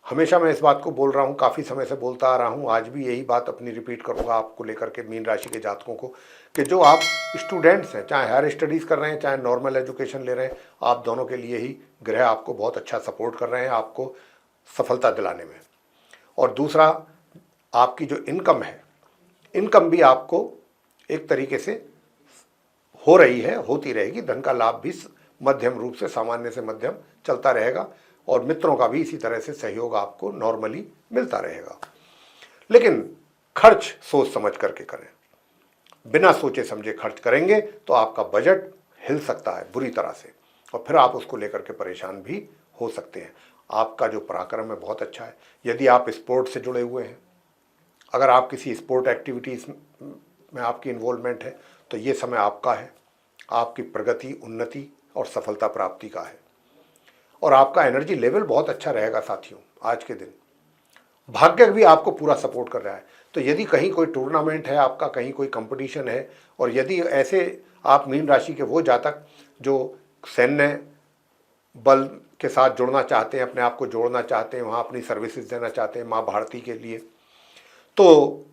हमेशा मैं इस बात को बोल रहा हूं, काफ़ी समय से बोलता आ रहा हूं, आज भी यही बात अपनी रिपीट करूंगा आपको लेकर के, मीन राशि के जातकों को, कि जो आप स्टूडेंट्स हैं, चाहे हायर स्टडीज़ कर रहे हैं, चाहे नॉर्मल एजुकेशन ले रहे हैं, आप दोनों के लिए ही ग्रह आपको बहुत अच्छा सपोर्ट कर रहे हैं, आपको सफलता दिलाने में। और दूसरा, आपकी जो इनकम है, इनकम भी आपको एक तरीके से हो रही है, होती रहेगी। धन का लाभ भी मध्यम रूप से, सामान्य से मध्यम चलता रहेगा, और मित्रों का भी इसी तरह से सहयोग आपको नॉर्मली मिलता रहेगा। लेकिन खर्च सोच समझ करके करें, बिना सोचे समझे खर्च करेंगे तो आपका बजट हिल सकता है बुरी तरह से, और फिर आप उसको लेकर के परेशान भी हो सकते हैं। आपका जो पराक्रम है बहुत अच्छा है। यदि आप स्पोर्ट से जुड़े हुए हैं, अगर आप किसी स्पोर्ट एक्टिविटीज़ में आपकी इन्वॉल्वमेंट है, तो ये समय आपका है, आपकी प्रगति, उन्नति और सफलता प्राप्ति का है। और आपका एनर्जी लेवल बहुत अच्छा रहेगा साथियों। आज के दिन भाग्य भी आपको पूरा सपोर्ट कर रहा है। तो यदि कहीं कोई टूर्नामेंट है आपका, कहीं कोई कंपटीशन है, और यदि ऐसे आप मीन राशि के वो जातक जो सैन्य बल के साथ जुड़ना चाहते हैं, अपने आप को जोड़ना चाहते हैं, वहाँ अपनी सर्विसेज देना चाहते हैं माँ भारती के लिए, तो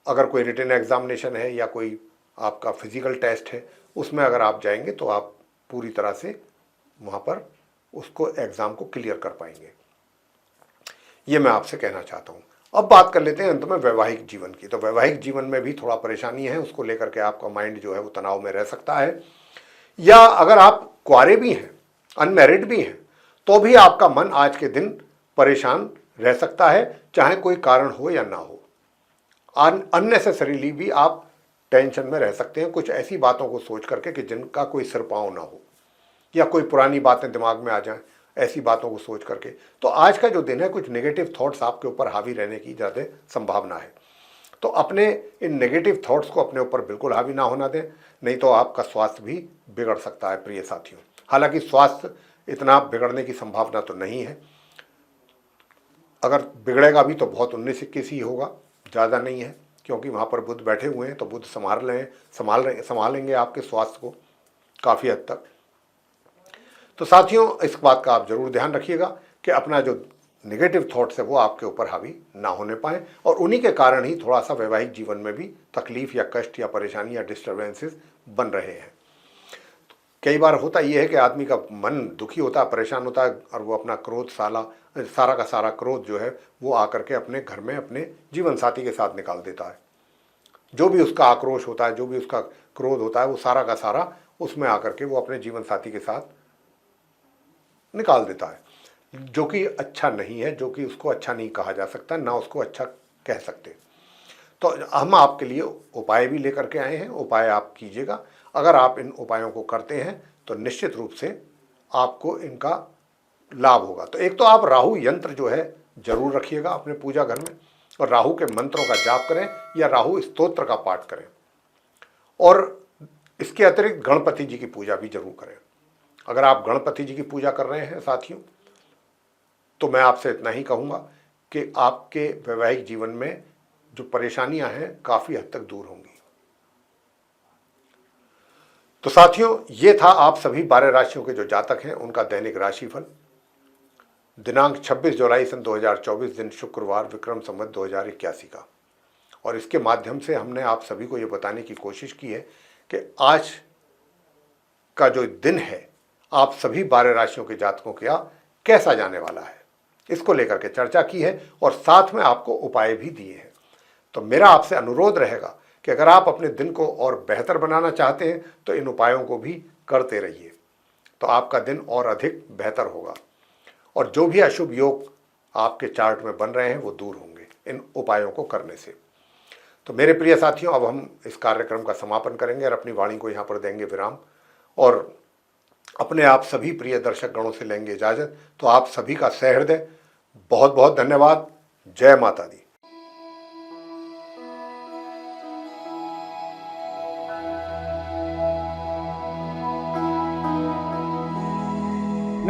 अगर कोई रिटन एग्जामिनेशन है या कोई आपका फिजिकल टेस्ट है, उसमें अगर आप जाएंगे तो आप पूरी तरह से वहाँ पर उसको एग्ज़ाम को क्लियर कर पाएंगे। ये मैं आपसे कहना चाहता हूँ। अब बात कर लेते हैं अंत में वैवाहिक जीवन की। तो वैवाहिक जीवन में भी थोड़ा परेशानी है, उसको लेकर के आपका माइंड जो है वो तनाव में रह सकता है। या अगर आप कुंवारे भी हैं, अनमैरिड भी हैं, तो भी आपका मन आज के दिन परेशान रह सकता है, चाहे कोई कारण हो या ना हो। अननेसेसरीली भी आप टेंशन में रह सकते हैं, कुछ ऐसी बातों को सोच करके कि जिनका कोई सिर पाँव ना हो। या कोई पुरानी बातें दिमाग में आ जाएं, ऐसी बातों को सोच करके। तो आज का जो दिन है कुछ नेगेटिव थॉट्स आपके ऊपर हावी रहने की ज़्यादा संभावना है। तो अपने इन नेगेटिव थॉट्स को अपने ऊपर बिल्कुल हावी ना होना दें, नहीं तो आपका स्वास्थ्य भी बिगड़ सकता है प्रिय साथियों। हालांकि स्वास्थ्य इतना बिगड़ने की संभावना तो नहीं है, अगर बिगड़ेगा भी तो बहुत 19-21 ही होगा, ज़्यादा नहीं है, क्योंकि वहाँ पर बुध बैठे हुए हैं। तो बुध संभालेंगे आपके स्वास्थ्य को काफ़ी हद तक। तो साथियों, इस बात का आप जरूर ध्यान रखिएगा कि अपना जो नेगेटिव थॉट्स है वो आपके ऊपर हावी ना होने पाए, और उन्हीं के कारण ही थोड़ा सा वैवाहिक जीवन में भी तकलीफ या कष्ट या परेशानी या डिस्टर्बेंसेस बन रहे हैं। कई बार होता ये है कि आदमी का मन दुखी होता है, परेशान होता है, और वो अपना क्रोध सारा का सारा क्रोध जो है वो आकर के अपने घर में अपने जीवन साथी के साथ निकाल देता है। जो भी उसका आक्रोश होता है, जो भी उसका क्रोध होता है, वो सारा का सारा उसमें आकर के वो अपने जीवन साथी के साथ निकाल देता है, जो कि अच्छा नहीं है, जो कि उसको अच्छा नहीं कहा जा सकता, ना उसको अच्छा कह सकते। तो हम आपके लिए उपाय भी लेकर के आए हैं, उपाय आप कीजिएगा। अगर आप इन उपायों को करते हैं तो निश्चित रूप से आपको इनका लाभ होगा। तो एक तो आप राहु यंत्र जो है जरूर रखिएगा अपने पूजा घर में, और राहु के मंत्रों का जाप करें या राहु स्तोत्र का पाठ करें, और इसके अतिरिक्त गणपति जी की पूजा भी जरूर करें। अगर आप गणपति जी की पूजा कर रहे हैं साथियों, तो मैं आपसे इतना ही कहूँगा कि आपके वैवाहिक जीवन में जो परेशानियां हैं काफ़ी हद तक दूर होंगी। तो साथियों, ये था आप सभी 12 राशियों के जो जातक हैं उनका दैनिक राशिफल दिनांक 26 जुलाई सन 2024 दिन शुक्रवार विक्रम संवत 2081 का। और इसके माध्यम से हमने आप सभी को ये बताने की कोशिश की है कि आज का जो दिन है आप सभी 12 राशियों के जातकों का कैसा जाने वाला है, इसको लेकर के चर्चा की है, और साथ में आपको उपाय भी दिए हैं। तो मेरा आपसे अनुरोध रहेगा कि अगर आप अपने दिन को और बेहतर बनाना चाहते हैं तो इन उपायों को भी करते रहिए, तो आपका दिन और अधिक बेहतर होगा, और जो भी अशुभ योग आपके चार्ट में बन रहे हैं वो दूर होंगे इन उपायों को करने से। तो मेरे प्रिय साथियों, अब हम इस कार्यक्रम का समापन करेंगे और अपनी वाणी को यहाँ पर देंगे विराम, और अपने आप सभी प्रिय दर्शक गणों से लेंगे इजाज़त। तो आप सभी का सहृदय बहुत बहुत धन्यवाद। जय माता दी।